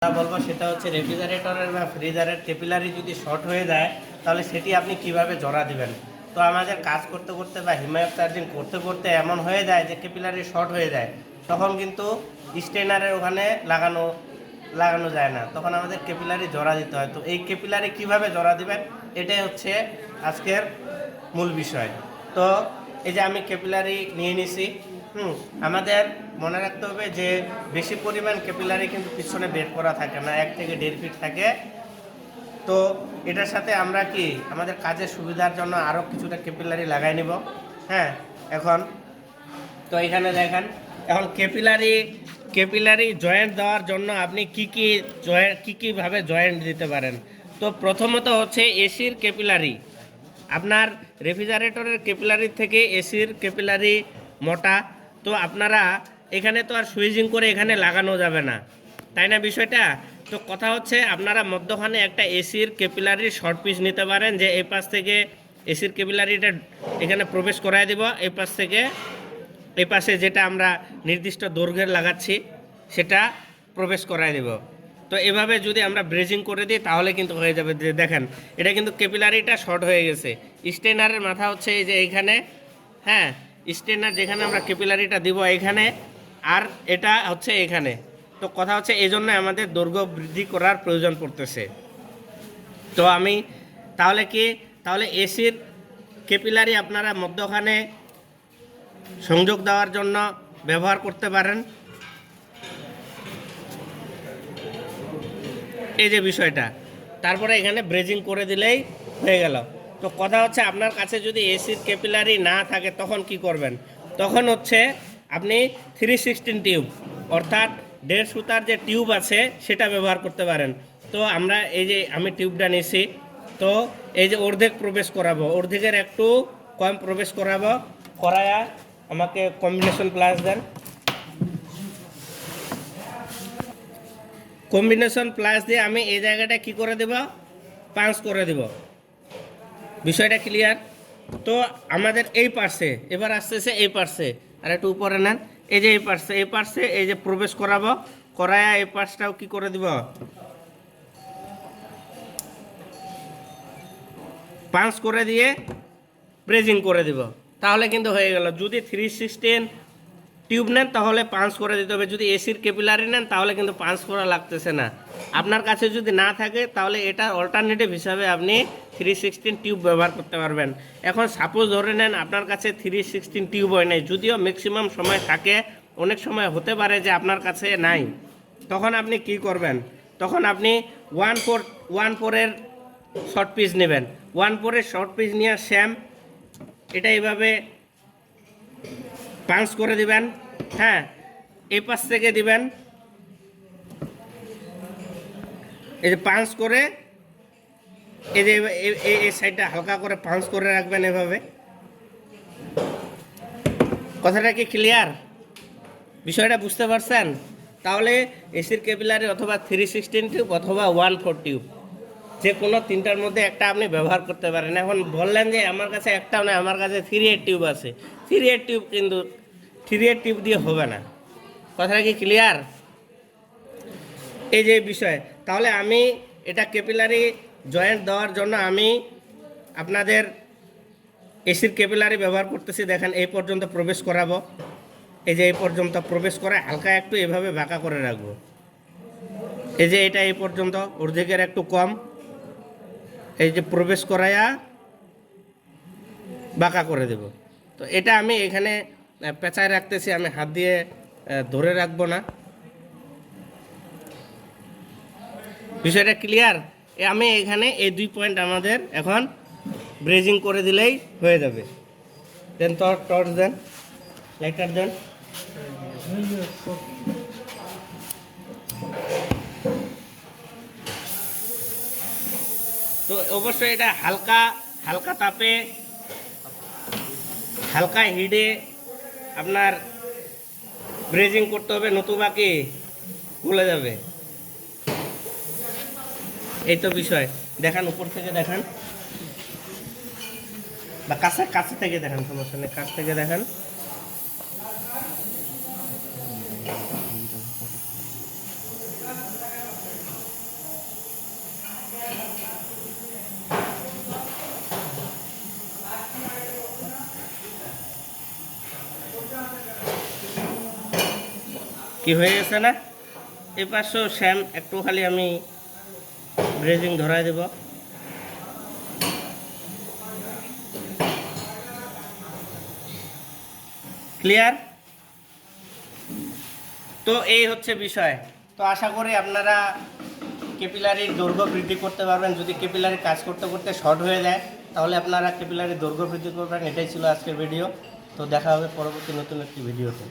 বলবো সেটা হচ্ছে রেফ্রিজারেটরের বা ফ্রিজারের ক্যাপিলারি যদি শর্ট হয়ে যায় তাহলে সেটি আপনি কিভাবে জোড়া দিবেন। তো আমাদের কাজ করতে করতে বা হিমায়ত চার্জিং করতে করতে এমন হয়ে যায় যে ক্যাপিলারি শর্ট হয়ে যায়, তখন কিন্তু স্টেনারের ওখানে লাগানো যায় না, তখন আমাদের ক্যাপিলারি জোড়া দিতে হয়। তো এই ক্যাপিলারি কিভাবে জোড়া দিবেন এটাই হচ্ছে আজকের মূল বিষয়। তো এই যে আমি ক্যাপিলারি নিয়ে নিছি, আমাদের মনে রাখতে হবে যে বেশি পরিমাণ ক্যাপিলারি কিন্তু পিছনে বের করা থাকে না, 1 থেকে 1.5 ফিট থাকে। তো এটার সাথে আমরা কি আমাদের কাজের সুবিধার জন্য আরও কিছুটা ক্যাপিলারি লাগাই নিব। হ্যাঁ, এখন তো এখানে দেখেন, এখন ক্যাপিলারি জয়েন্ট দেওয়ার জন্য আপনি কীভাবে জয়েন্ট দিতে পারেন। তো প্রথমত হচ্ছে এসির ক্যাপিলারি, আপনার রেফ্রিজারেটরের ক্যাপিলারি থেকে এসির ক্যাপিলারি মোটা, তো আপনারা এখানে তো আর সুইচিং করে এখানে লাগানো যাবে না, তাই না বিষয়টা। তো কথা হচ্ছে আপনারা মধ্যখানে একটা এসির ক্যাপিলারির শর্ট পিস নিতে পারেন, যে এই পাশ থেকে এসির ক্যাপিলারিটা এখানে প্রবেশ করায় দেব, এই পাশ থেকে এই পাশে যেটা আমরা নির্দিষ্ট দৈর্ঘ্যের লাগাচ্ছি সেটা প্রবেশ করায় দেব। তো এভাবে যদি আমরা ব্রেজিং করে দিই তাহলে কিন্তু হয়ে যাবে। দেখেন এটা কিন্তু ক্যাপিলারিটা শর্ট হয়ে গেছে। স্টেনারের মাথা হচ্ছে এই যে এইখানে, হ্যাঁ, স্টেনার যেখানে আমরা ক্যাপিলারিটা দিব এইখানে, আর এটা হচ্ছে এখানে। তো কথা হচ্ছে এই জন্য আমাদের দৈর্ঘ্য বৃদ্ধি করার প্রয়োজন পড়তেছে। তো আমি তাহলে এসির ক্যাপিলারি আপনারা মধ্যখানে সংযোগ দেওয়ার জন্য ব্যবহার করতে পারেন। এই যে বিষয়টা, তারপরে এখানে ব্রেজিং করে দিলেই হয়ে গেল। তো কথা হচ্ছে আপনার কাছে যদি এসির ক্যাপিলারি না থাকে তখন কি করবেন, তখন হচ্ছে আপনি 316 টিউব অর্থাৎ 1.5 সুতার যে টিউব আছে সেটা ব্যবহার করতে পারেন। তো আমরা এই যে আমি টিউবটা নিয়েছি, তো এই যে অর্ধেক প্রবেশ করাবো, অর্ধেকের একটু কম প্রবেশ করাবো, করায়া আমাকে কম্বিনেশন প্লাস দেন। কম্বিনেশন প্লাস দিয়ে আমি এই জায়গাটা কি করে দেব, পাঁচ করে দেব। বিষয়টা ক্লিয়ার। তো আমাদের এই পার্শ্বে এবার আসতেছে এই পার্শ্বে, আর একটু উপরে নেন, এই যে এই পার্শ্বে এই যে প্রবেশ করাবো, করায়া এই পাশটাও কি করে দিব, পাঁচ করে দিয়ে ব্রেজিং করে দিব, তাহলে কিন্তু হয়ে গেল। যদি 316 টিউব নেন তাহলে পাঁচ করে দিতে হবে, যদি এসির ক্যাপিলারি নেন তাহলে কিন্তু পাঁচ করা লাগতেছে না। আপনার কাছে যদি না থাকে তাহলে এটার অল্টারনেটিভ হিসাবে আপনি 316 টিউব ব্যবহার করতে পারবেন। এখন সাপোজ ধরে নেন আপনার কাছে 316 টিউব হয় নাই, যদিও ম্যাক্সিমাম সময় থাকে, অনেক সময় হতে পারে যে আপনার কাছে নাই, তখন আপনি কি করবেন, তখন আপনি 1/4 শর্ট পিস নেবেন। 1/4 শর্ট পিস নিয়ে শ্যাম এটা এইভাবে পাঁচ করে দিবেন। হ্যাঁ, এই পাশ থেকে দিবেন, এই যে পাঁচ করে এই যে এই সাইডটা হালকা করে পাঁচ করে রাখবেন এভাবে। কথাটা কি ক্লিয়ার, বিষয়টা বুঝতে পারছেন? তাহলে এসির ক্যাপিলারি অথবা 316 টিউব অথবা 1/4 টিউব যে কোনো তিনটার মধ্যে একটা আপনি ব্যবহার করতে পারেন। এখন বললেন যে আমার কাছে একটাও নয়, আমার কাছে 3/8 টিউব আছে। 3/8 টিউব কিন্তু 3/8 টিউব দিয়ে হবে না। কথাটা কি ক্লিয়ার? এই যে বিষয়, তাহলে আমি এটা ক্যাপিলারি জয়েন্ট দেওয়ার জন্য আমি আপনাদের এসির ক্যাপিলারি ব্যবহার করতেছি। দেখেন এই পর্যন্ত প্রবেশ করাবো, এই যে এই পর্যন্ত প্রবেশ করে হালকা একটু এভাবে বাঁকা করে রাখবো, এই যে এটা এই পর্যন্ত, অর্ধেকের একটু কম, এই যে প্রবেশ করায়া বাঁকা করে দেব। তো এটা আমি এখানে পেঁচায় রাখতেছি, আমি হাত দিয়ে ধরে রাখবো না। বিষয়টা ক্লিয়ার? আমি এখানে এই 2 পয়েন্ট আমাদের এখন ব্রেজিং করে দিলেই হয়ে যাবে। দেন টর্চ দেন, লাইটার দেন। তো অবশ্যই এটা হালকা তাপে হালকা হিটে আপনার ব্রেজিং করতে হবে, নতুবা কি গলে যাবে। এই তো বিষয়। দেখান উপর থেকে দেখান বা কাছে থেকে দেখান, সমস্যা নেই, কাছ থেকে দেখান। কি হয়ে গেছে না? এই পাশেও শ্যাম একটু খালি আমি ব্রেজিং ধরাই দেব। ক্লিয়ার? তো এই হচ্ছে বিষয়। তো আশা করি আপনারা ক্যাপিলারির দৈর্ঘ্য বৃদ্ধি করতে পারবেন। যদি ক্যাপিলারি কাজ করতে করতে শর্ট হয়ে যায় তাহলে আপনারা ক্যাপিলারির দৈর্ঘ্য বৃদ্ধি করবেন। এটাই ছিল আজকের ভিডিও। তো দেখা হবে পরবর্তী নতুন একটি ভিডিওতে।